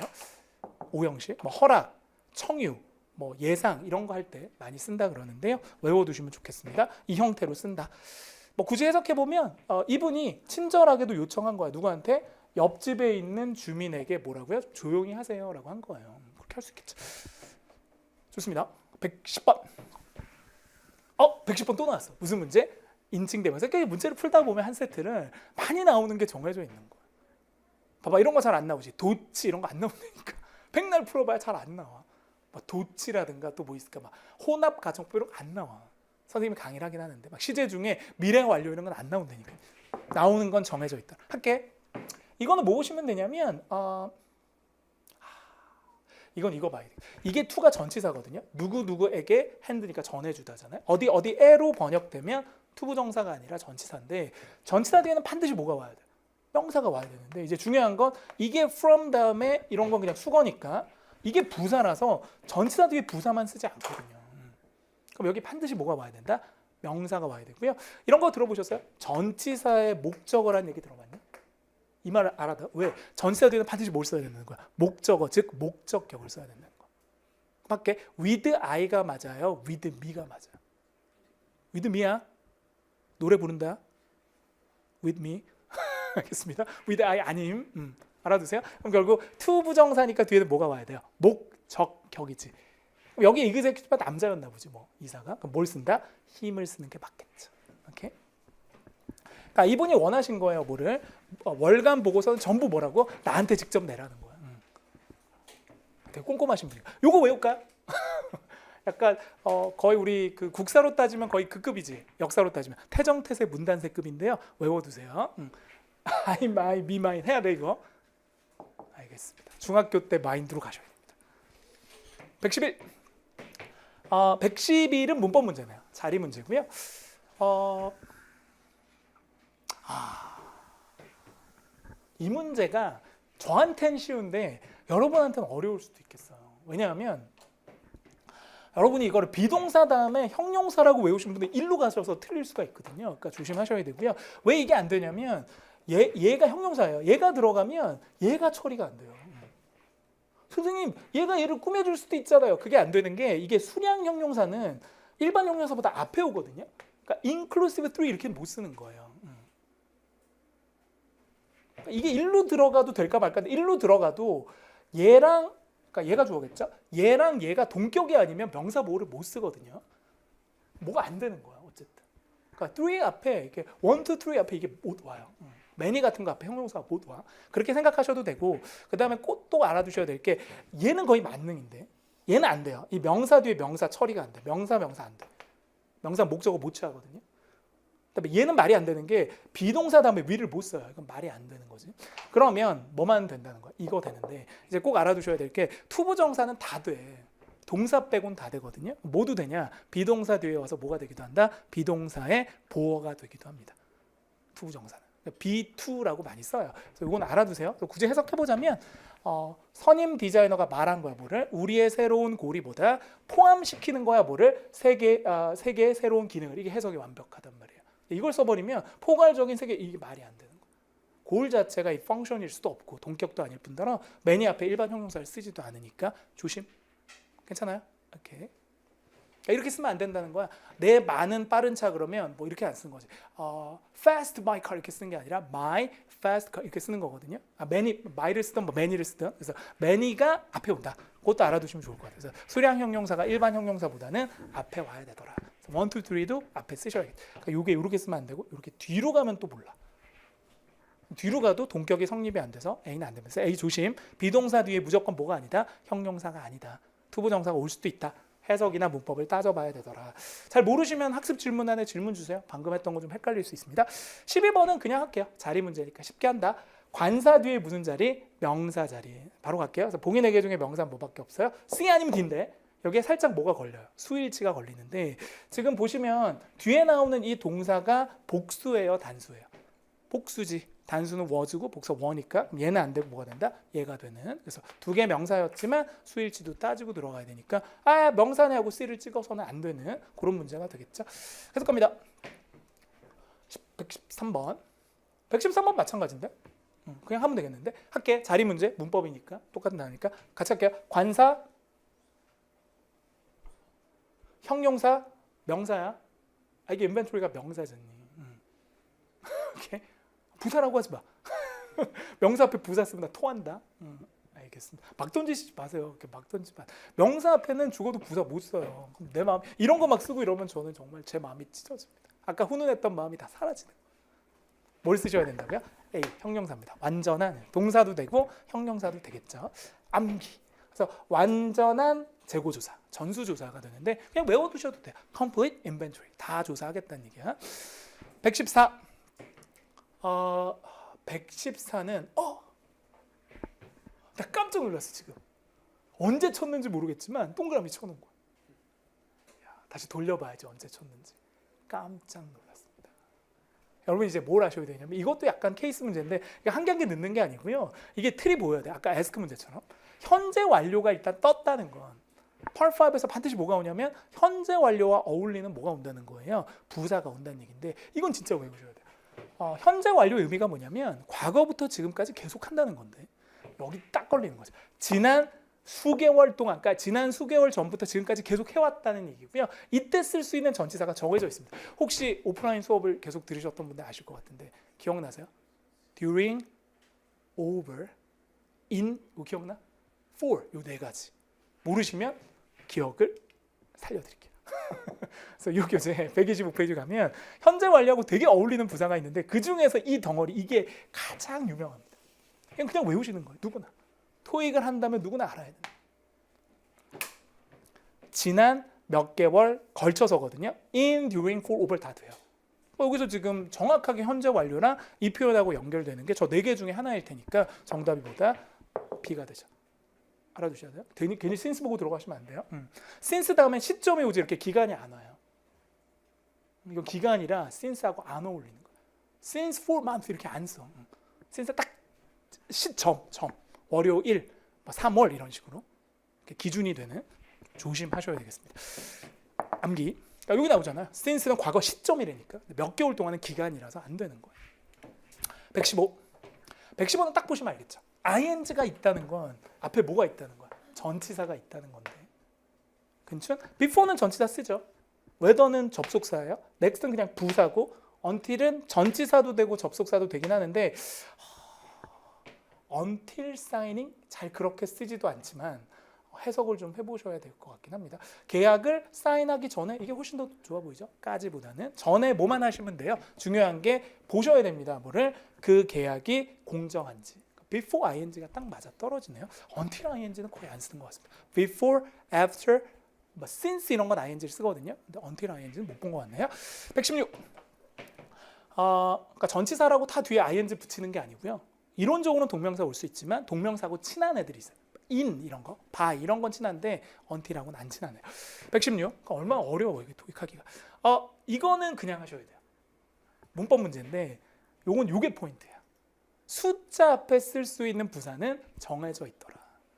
오형식, 뭐 허락, 청유, 뭐 예상 이런 거 할 때 많이 쓴다 그러는데요. 외워두시면 좋겠습니다. 이 형태로 쓴다. 뭐 굳이 해석해 보면 이분이 친절하게도 요청한 거야. 누구한테? 옆집에 있는 주민에게 뭐라고요? 조용히 하세요라고 한 거예요. 그렇게 할 수 있겠죠. 좋습니다. 110번. 110번 또 나왔어. 무슨 문제? 인칭대명사. 그러니까 문제를 풀다 보면 한 세트를 많이 나오는 게 정해져 있는 거야. 봐봐 이런 거 잘 안 나오지. 도치 이런 거 안 나온다니까. 백날 풀어봐야 잘 안 나와. 막 도치라든가 또 뭐 있을까 막 혼합 가정법 이런 거 안 나와. 선생님이 강의를 하긴 하는데 막 시제 중에 미래 완료 이런 건 안 나온다니까. 나오는 건 정해져 있다. 할게. 이거는 뭐 보시면 되냐면 이건 이거 봐야 돼. 이게 to가 전치사거든요. 누구누구에게 핸드니까 전해주다잖아요. 어디에로 번역되면 투부정사가 아니라 전치사인데 전치사 뒤에는 반드시 뭐가 와야 돼? 명사가 와야 되는데 이제 중요한 건 이게 from 다음에 이런 건 그냥 수거니까 이게 부사라서 전치사 뒤에 부사만 쓰지 않거든요. 그럼 여기 반드시 뭐가 와야 된다? 명사가 와야 되고요. 이런 거 들어보셨어요? 전치사의 목적어라는 얘기 들어봤냐? 이 말을 알아다. 왜? 전치사 뒤에는 반드시 뭘 써야 된다는 거야? 목적어, 즉 목적격을 써야 된다는 거야. 맞게 with I가 맞아요? with me가 맞아요? with me야? 노래 부른다? with me? 알겠습니다. with I 아님. 알아두세요. 그럼 결국 to 부정사니까 뒤에는 뭐가 와야 돼요? 목적격이지. 여기 executive가 남자였나 보지 뭐 이사가. 그럼 뭘 쓴다? 힘을 쓰는 게 맞겠죠. 오케이. 그러니까 이분이 원하신 거예요. 뭐를? 월간 보고서는 전부 뭐라고? 나한테 직접 내라는 거야. 되게 꼼꼼하신 분이에요. 요거 외울까요? 약간 거의 우리 그 국사로 따지면 거의 그 급이지. 역사로 따지면 태정태세 문단세급인데요. 외워두세요. I, my, me, mine 해야 돼 이거. 알겠습니다. 중학교 때 마인드로 가셔야 됩니다. 111. 111은 문법 문제네요. 자리 문제고요. 이 문제가 저한테는 쉬운데 여러분한테는 어려울 수도 있겠어요. 왜냐하면 여러분이 이거를 비동사 다음에 형용사라고 외우신 분들 일로 가셔서 틀릴 수가 있거든요. 그러니까 조심하셔야 되고요. 왜 이게 안 되냐면 얘가 형용사예요. 얘가 들어가면 얘가 처리가 안 돼요. 선생님, 얘가 얘를 꾸며줄 수도 있잖아요. 그게 안 되는 게 이게 수량 형용사는 일반 형용사보다 앞에 오거든요. 그러니까 inclusive 3 이렇게 못 쓰는 거예요. 그러니까 이게 일로 들어가도 될까 말까 인데 일로 들어가도 얘랑 그러니까 얘가 주어겠죠. 얘랑 얘가 동격이 아니면 명사 보호를 못 쓰거든요. 뭐가 안 되는 거야 어쨌든. 그러니까 3 앞에 이렇게 1, 2, 3 앞에 이게 못 와요. many 같은 거 앞에 형용사가 못 와. 그렇게 생각하셔도 되고 그 다음에 꼭 또 알아두셔야 될 게 얘는 거의 만능인데 얘는 안 돼요. 이 명사 뒤에 명사 처리가 안 돼. 명사 안 돼. 명사 목적어 못 취하거든요. 그다음에 얘는 말이 안 되는 게 비동사 다음에 위를 못 써요. 이건 말이 안 되는 거지. 그러면 뭐만 된다는 거야? 이거 되는데 이제 꼭 알아두셔야 될 게 투부정사는 다 돼. 동사 빼곤 다 되거든요. 모두 되냐? 비동사 뒤에 와서 뭐가 되기도 한다? 비동사의 보어가 되기도 합니다. 투부정사는. B2라고 많이 써요. 그래서 이건 알아두세요. 굳이 해석해보자면 선임 디자이너가 말한 거야. 뭐를? 우리의 새로운 고리보다 포함시키는 거야. 뭐를? 세 개의 새로운 기능을. 이게 해석이 완벽하단 말이에요. 이걸 써버리면 포괄적인 세계 이게 말이 안 되는 거야. 고을 자체가 이 펑션일 수도 없고 동격도 아닐 뿐더러 many 앞에 일반 형용사를 쓰지도 않으니까 조심. 괜찮아요? 오케이. 이렇게 쓰면 안 된다는 거야. 내 많은 빠른 차 그러면 뭐 이렇게 안 쓰는 거지. fast my car 이렇게 쓰는 게 아니라 my fast car 이렇게 쓰는 거거든요. my를 쓰든 뭐 many를 쓰든. 그래서 many가 앞에 온다. 그것도 알아두시면 좋을 것 같아요. 그래서 수량 형용사가 일반 형용사보다는 앞에 와야 되더라. 1, 2, 3도 앞에 쓰셔야겠다. 그러니까 요게 이렇게 쓰면 안 되고 이렇게 뒤로 가면 또 몰라. 뒤로 가도 동격이 성립이 안 돼서 A는 안 되면서 A 조심. 비동사 뒤에 무조건 뭐가 아니다? 형용사가 아니다. 투부정사가 올 수도 있다. 해석이나 문법을 따져봐야 되더라. 잘 모르시면 학습 질문안에 질문 주세요. 방금 했던 거 좀 헷갈릴 수 있습니다. 12번은 그냥 할게요. 자리 문제니까 쉽게 한다. 관사 뒤에 무슨 자리? 명사 자리. 바로 갈게요. 그래서 봉인회계 중에 명사는 뭐밖에 없어요? C 아니면 D인데 여기에 살짝 뭐가 걸려요? 수일치가 걸리는데 지금 보시면 뒤에 나오는 이 동사가 복수예요? 단수예요? 복수지. 단수는 was고 복수 was니까 얘는 안 되고 뭐가 된다? 얘가 되는. 그래서 두 개 명사였지만 수일치도 따지고 들어가야 되니까 명사네 하고 C를 찍어서는 안 되는 그런 문제가 되겠죠. 해석 갑니다. 113번. 113번 마찬가지인데? 그냥 하면 되겠는데? 할게. 자리 문제, 문법이니까 똑같은 단어니까 같이 할게요. 관사, 형용사, 명사야. 이게 인벤토리가 명사잖니. 오케이. 부사라고 하지 마. 명사 앞에 부사 쓰면 나 토한다. 알겠습니다. 막 던지지 마세요. 이렇게 막 던지지 마. 명사 앞에는 죽어도 부사 못 써요. 그럼 내 마음 이런 거 막 쓰고 이러면 저는 정말 제 마음이 찢어집니다. 아까 훈훈했던 마음이 다 사라지는 거예요. 뭘 쓰셔야 된다고요? A 형용사입니다. 완전한 동사도 되고 형용사도 되겠죠. 암기. 그래서 완전한 재고조사, 전수조사가 되는데 그냥 외워두셔도 돼요. Complete inventory. 다 조사하겠다는 얘기야. 114. 114는 나 깜짝 놀랐어 지금. 언제 쳤는지 모르겠지만 동그라미 쳐놓은 거야. 다시 돌려봐야지 언제 쳤는지. 깜짝 놀랐습니다. 여러분 이제 뭘 하셔야 되냐면 이것도 약간 케이스 문제인데 한 개 한 개 넣는 게 아니고요. 이게 틀이 보여야 돼. 아까 에스크 문제처럼 현재 완료가 일단 떴다는 건 Part 5에서 반드시 뭐가 오냐면 현재 완료와 어울리는 뭐가 온다는 거예요. 부사가 온다는 얘기인데 이건 진짜 외우셔야 돼요. 현재 완료의 의미가 뭐냐면 과거부터 지금까지 계속 한다는 건데 여기 딱 걸리는 거죠. 지난 수개월 동안, 그러니까 지난 수개월 전부터 지금까지 계속 해왔다는 얘기고요. 이때 쓸 수 있는 전치사가 정해져 있습니다. 혹시 오프라인 수업을 계속 들으셨던 분들 아실 것 같은데 기억나세요? During, over, in, 이거 기억나? for, 이 네 가지. 모르시면 기억을 살려드릴게요. 그래서 이 교재 125페이지 가면 현재 완료하고 되게 어울리는 부사가 있는데 그 중에서 이 덩어리 이게 가장 유명합니다. 그냥 외우시는 거예요. 누구나. 토익을 한다면 누구나 알아야 됩니다. 지난 몇 개월 걸쳐서거든요. in, during, for, over 다 돼요. 여기서 지금 정확하게 현재 완료랑 이 표현하고 연결되는 게 저 네 개 중에 하나일 테니까 정답이 뭐다? B가 되죠. 알아두셔야 돼요. 괜히 since 보고 들어가시면 안 돼요. since 다음에 시점이 오지 이렇게 기간이 안 와요. 이거 기간이라 since하고 안 어울리는 거예요. since 4 months 이렇게 안 써. since 딱 시점, 월요일, 3월 이런 식으로 기준이 되는 조심하셔야 되겠습니다. 암기. 그러니까 여기 나오잖아요. since는 과거 시점이라니까. 몇 개월 동안은 기간이라서 안 되는 거예요. 115. 115는 딱 보시면 알겠죠. ing가 있다는 건 앞에 뭐가 있다는 거야? 전치사가 있다는 건데. 그렇죠? before는 전치사 쓰죠. whether는 접속사예요. next는 그냥 부사고 until은 전치사도 되고 접속사도 되긴 하는데 until signing 잘 그렇게 쓰지도 않지만 해석을 좀 해보셔야 될 것 같긴 합니다. 계약을 사인하기 전에 이게 훨씬 더 좋아 보이죠? 까지보다는 전에 뭐만 하시면 돼요. 중요한 게 보셔야 됩니다. 뭐를 그 계약이 공정한지. before ing가 딱 맞아 떨어지네요. until ing는 거의 안 쓰는 것 같습니다. before, after, since 이런 건 ing를 쓰거든요. 근데 until ing는 못 본 것 같네요. 116. 그러니까 전치사라고 다 뒤에 ing 붙이는 게 아니고요. 이론적으로는 동명사 올 수 있지만 동명사하고 친한 애들이 있어요. in 이런 거, by 이런 건 친한데 until하고는 안 친하네요. 116. 그러니까 얼마나 어려워 이게 토익하기가. 이거는 그냥 하셔야 돼요. 문법 문제인데 요게 포인트예요. 숫자 앞에 쓸 수 있는 부사는 정해져 있더라.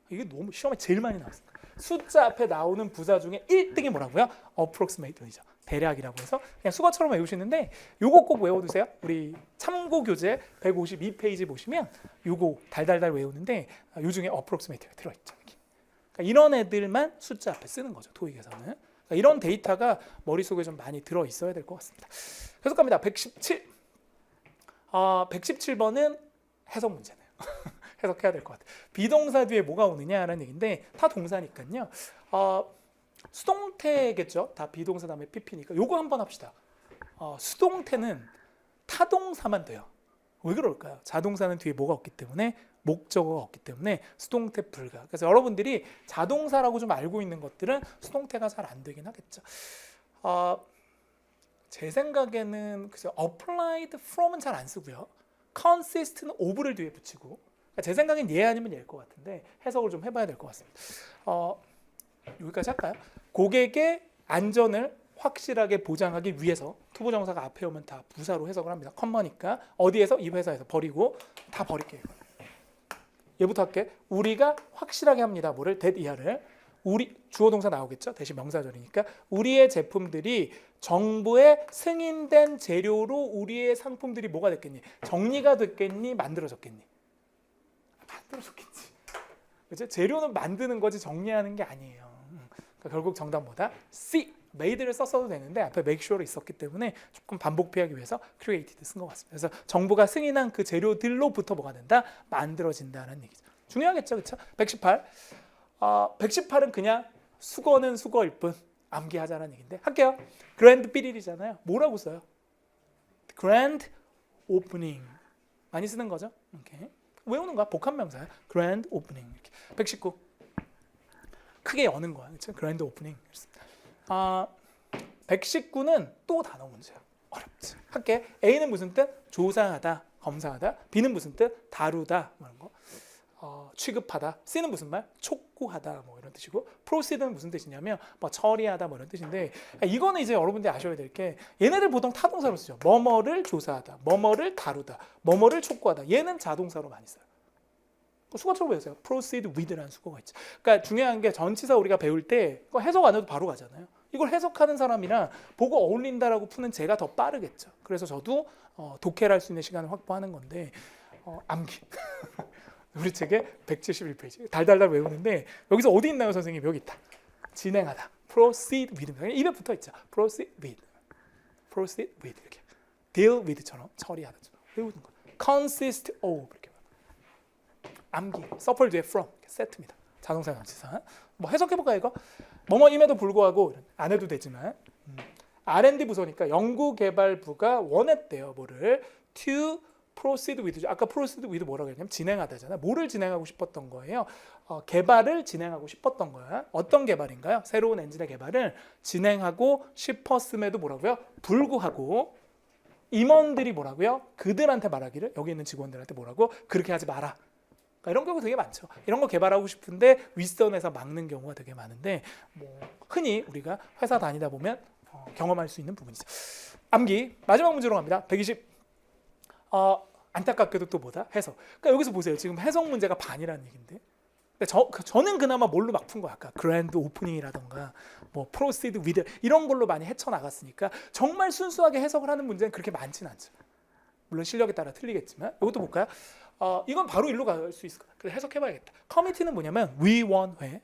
이게 너무 시험에 제일 많이 나왔어요. 숫자 앞에 나오는 부사 중에 1등이 뭐라고요? approximate이죠. 대략이라고 해서 그냥 수거처럼 외우시는데 요거 꼭 외워두세요. 우리 참고 교재 152페이지 보시면 요거 달달달 외우는데 요 중에 approximate가 들어있죠. 그러니까 이런 애들만 숫자 앞에 쓰는 거죠. 토익에서는. 그러니까 이런 데이터가 머릿속에 좀 많이 들어있어야 될 것 같습니다. 계속 갑니다. 117. 117번은 해석 문제네요. 해석해야 될 것 같아요. 비동사 뒤에 뭐가 오느냐라는 얘기인데 다 동사니까요. 수동태겠죠. 다 비동사 다음에 PP니까 요거 한번 합시다. 수동태는 타동사만 돼요. 왜 그럴까요? 자동사는 뒤에 뭐가 없기 때문에 목적어가 없기 때문에 수동태 불가. 그래서 여러분들이 자동사라고 좀 알고 있는 것들은 수동태가 잘 안 되긴 하겠죠. 제 생각에는 글쎄요, applied from은 잘 안 쓰고요. consist는 of를 뒤에 붙이고 제 생각엔 얘 아니면 얘일 것 같은데 해석을 좀 해봐야 될 것 같습니다. 여기까지 할까요? 고객의 안전을 확실하게 보장하기 위해서 투부정사가 앞에 오면 다 부사로 해석을 합니다. 컴머니까 어디에서? 이 회사에서 버리고 다 버릴게요. 얘부터 할게. 우리가 확실하게 합니다. 뭐를? that 이하를. 우리 주어 동사 나오겠죠? 대신 명사절이니까 우리의 제품들이 정부의 승인된 재료로 우리의 상품들이 뭐가 됐겠니? 정리가 됐겠니? 만들어졌겠니? 만들어졌겠지. 그죠? 재료는 만드는 거지 정리하는 게 아니에요. 그러니까 결국 정답 뭐다? C. made를 썼어도 되는데 앞에 make sure가 있었기 때문에 조금 반복 피하기 위해서 created 쓴 것 같습니다. 그래서 정부가 승인한 그 재료들로부터 뭐가 된다? 만들어진다는 얘기죠. 중요하겠죠, 그렇죠? 118. 118은 그냥 수거는 수거일 뿐 암기하자는 얘기인데 할게요. grand 비릴이잖아요. 뭐라고 써요? grand opening 많이 쓰는 거죠. 이렇게 외우는 거야. 복합명사야. grand opening. 이렇게. 119. 크게 여는 거야. 그렇죠? grand opening. 119는 또 단어 문제야. 어렵지. 할게. A는 무슨 뜻? 조사하다, 검사하다. B는 무슨 뜻? 다루다. 뭐 이런 거. 취급하다. C는 무슨 말? 촉구하다. 뭐 이런 뜻이고. proceed는 무슨 뜻이냐면 뭐 처리하다 뭐 이런 뜻인데 이거는 이제 여러분들이 아셔야 될 게 얘네들 보통 타동사로 쓰죠. 뭐뭐를 조사하다, 뭐뭐를 다루다, 뭐뭐를 촉구하다. 얘는 자동사로 많이 써요. 수거처럼 배우세요. proceed with라는 수거가 있죠. 그러니까 중요한 게 전치사 우리가 배울 때 해석 안 해도 바로 가잖아요. 이걸 해석하는 사람이랑 보고 어울린다라고 푸는 제가 더 빠르겠죠. 그래서 저도 독해를 할 수 있는 시간을 확보하는 건데 암기. 우리 책에 171페이지 달달달 외우는데 여기서 어디 있나요, 선생님? 여기 있다. 진행하다. proceed with. 입에 붙어 있죠. proceed with. proceed with 이렇게. deal with처럼 처리하다. 외우는 거. consist of 이렇게. 암기. 서플 뒤에 from. 세트입니다. 자동사 전치사. 뭐 해석해볼까요, 이거? 뭐뭐임에도 불구하고 안 해도 되지만 R&D 부서니까 연구개발부가 원했대요. 뭐를? to proceed with. 아까 proceed with 뭐라고 했냐면 진행하다잖아. 뭐를 진행하고 싶었던 거예요? 개발을 진행하고 싶었던 거야. 어떤 개발인가요? 새로운 엔진의 개발을 진행하고 싶었음에도 뭐라고요? 불구하고 임원들이 뭐라고요? 그들한테 말하기를 여기 있는 직원들한테 뭐라고? 그렇게 하지 마라. 그러니까 이런 경우 되게 많죠. 이런 거 개발하고 싶은데 윗선에서 막는 경우가 되게 많은데 뭐 흔히 우리가 회사 다니다 보면 경험할 수 있는 부분이죠. 암기 마지막 문제로 갑니다. 120. 안타깝게도 또 뭐다? 해석. 그러니까 여기서 보세요. 지금 해석 문제가 반이라는 얘기인데 저는 그나마 뭘로 막 푼 거야. 아까 그랜드 오프닝이라던가 뭐 proceed with 이런 걸로 많이 헤쳐나갔으니까 정말 순수하게 해석을 하는 문제는 그렇게 많지는 않죠. 물론 실력에 따라 틀리겠지만 이것도 볼까요? 이건 바로 일로 갈 수 있을 거야. 그래서 해석해봐야겠다. 커미티는 뭐냐면 위원회.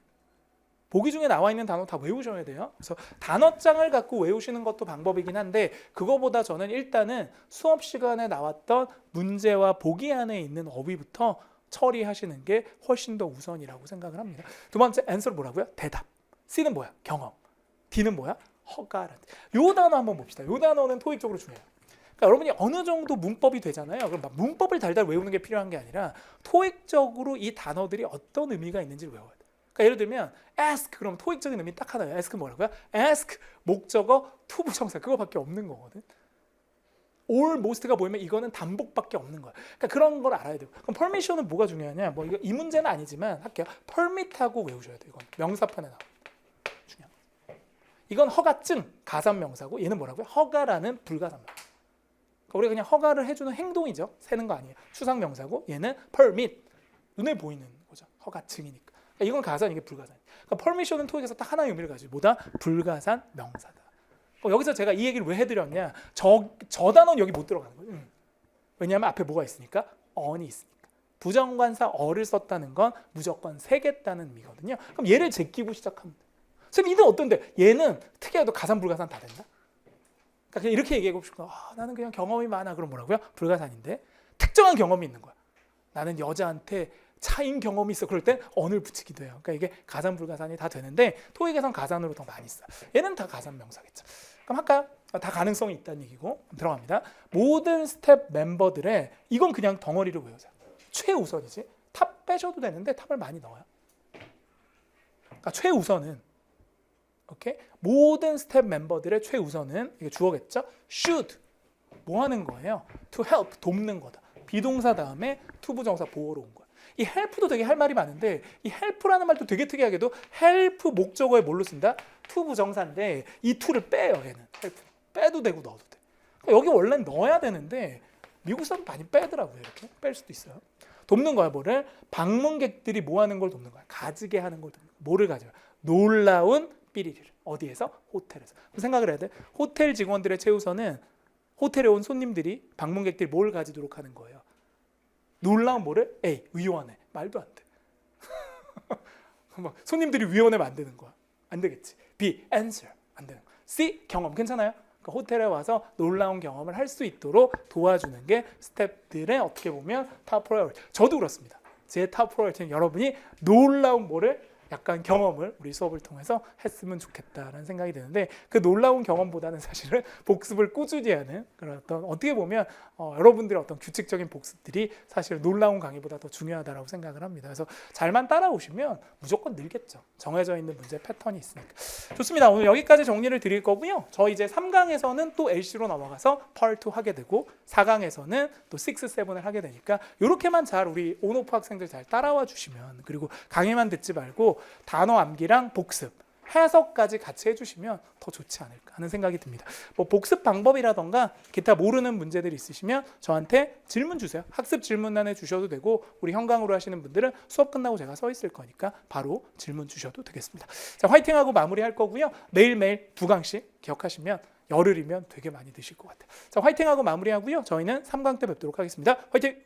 보기 중에 나와 있는 단어 다 외우셔야 돼요. 그래서 단어장을 갖고 외우시는 것도 방법이긴 한데 그거보다 저는 일단은 수업 시간에 나왔던 문제와 보기 안에 있는 어휘부터 처리하시는 게 훨씬 더 우선이라고 생각을 합니다. 두 번째 answer는 뭐라고요? 대답. C는 뭐야? 경험. D는 뭐야? 허가란. 요 단어 한번 봅시다. 요 단어는 토익적으로 중요해요. 그러니까 여러분이 어느 정도 문법이 되잖아요. 그럼 막 문법을 달달 외우는 게 필요한 게 아니라 토익적으로 이 단어들이 어떤 의미가 있는지를 외워야 돼요. 그러니까 예를 들면 ask 그럼 토익적인 의미 딱 하나예요. ask 뭐라고요? ask 목적어 투부정사 그거밖에 없는 거거든. almost가 보이면 이거는 단복밖에 없는 거야. 그러니까 그런 걸 알아야 돼요. 그럼 permission은 뭐가 중요하냐? 뭐 이거 이 문제는 아니지만 할게요. permit하고 외우셔야 돼요. 이건 명사판에 나와. 중요한 거. 이건 허가증, 가산명사고 얘는 뭐라고요? 허가라는 불가산명사. 그러니까 우리가 그냥 허가를 해주는 행동이죠. 세는 거 아니에요. 추상명사고 얘는 permit, 눈에 보이는 거죠. 허가증이니까. 그러니까 이건 가산, 이게 불가산. 그러니까 permission은 토익에서 딱 하나의 의미를 가지고 뭐다? 불가산 명사다. 여기서 제가 이 얘기를 왜 해드렸냐? 저 단어는 여기 못 들어가는 거예요. 왜냐하면 앞에 뭐가 있으니까? on이 있으니까. 부정관사 어를 썼다는 건 무조건 세겠다는 의미거든요. 그럼 얘를 제끼고 시작합니다. 선생님 얘는 어떤데? 얘는 특이하게도 가산 불가산 다 된다? 그러니까 이렇게 얘기하고 싶고 나는 그냥 경험이 많아. 그럼 뭐라고요? 불가산인데 특정한 경험이 있는 거야. 나는 여자한테 차인 경험이 있어. 그럴 땐 on을 붙이기도 해요. 그러니까 이게 가산 불가산이 다 되는데 토익에선 가산으로 더 많이 써. 얘는 다 가산 명사겠죠. 그럼 할까요? 다 가능성이 있다는 얘기고 들어갑니다. 모든 스텝 멤버들의 이건 그냥 덩어리를 외우세요. 최우선이지. 탑 빼셔도 되는데 탑을 많이 넣어요. 그러니까 최우선은 오케이? 모든 스텝 멤버들의 최우선은 이게 주어겠죠? should 뭐 하는 거예요? to help 돕는 거다. 비동사 다음에 to 부정사 보호로 온 거야. 이 help도 되게 할 말이 많은데 이 help라는 말도 되게 특이하게도 help 목적어에 뭘로 쓴다? to 부정사인데 이 to를 빼요. 얘는 help 빼도 되고 넣어도 돼. 그러니까 여기 원래는 넣어야 되는데 미국 사람 많이 빼더라고요. 이렇게 뺄 수도 있어요. 돕는 거야. 뭐를? 방문객들이 뭐 하는 걸 돕는 거야? 가지게 하는 걸 돕는 거야. 뭐를 가져요? 놀라운 삐리리를. 어디에서? 호텔에서. 그럼 생각을 해야 돼. 호텔 직원들의 최우선은 호텔에 온 손님들이 방문객들이 뭘 가지도록 하는 거예요? 놀라운 뭐를? A. 위원회. 말도 안 돼. 손님들이 위원회 만드는 거야. 안 되겠지. B. answer. 안 되는 거야. C. 경험. 괜찮아요? 그러니까 호텔에 와서 놀라운 경험을 할 수 있도록 도와주는 게 스태프들의 어떻게 보면 탑 프라이어리티. 저도 그렇습니다. 제 탑 프라이어리티는 여러분이 놀라운 뭐를 약간 경험을 우리 수업을 통해서 했으면 좋겠다라는 생각이 드는데 그 놀라운 경험보다는 사실은 복습을 꾸준히 하는 그런 어떤 어떻게 보면 여러분들의 어떤 규칙적인 복습들이 사실 놀라운 강의보다 더 중요하다고 생각을 합니다. 그래서 잘만 따라오시면 무조건 늘겠죠. 정해져 있는 문제 패턴이 있으니까. 좋습니다. 오늘 여기까지 정리를 드릴 거고요. 저 이제 3강에서는 또 LC로 넘어가서 Part 2 하게 되고 4강에서는 또 6, 7을 하게 되니까 이렇게만 잘 우리 온오프 학생들 잘 따라와 주시면 그리고 강의만 듣지 말고 단어 암기랑 복습, 해석까지 같이 해주시면 더 좋지 않을까 하는 생각이 듭니다. 뭐 복습 방법이라던가 기타 모르는 문제들이 있으시면 저한테 질문 주세요. 학습 질문란에 주셔도 되고 우리 현강으로 하시는 분들은 수업 끝나고 제가 서 있을 거니까 바로 질문 주셔도 되겠습니다. 자, 화이팅하고 마무리할 거고요. 매일매일 2강씩 기억하시면 열흘이면 되게 많이 드실 것 같아요. 자, 화이팅하고 마무리하고요. 저희는 3강 때 뵙도록 하겠습니다. 화이팅!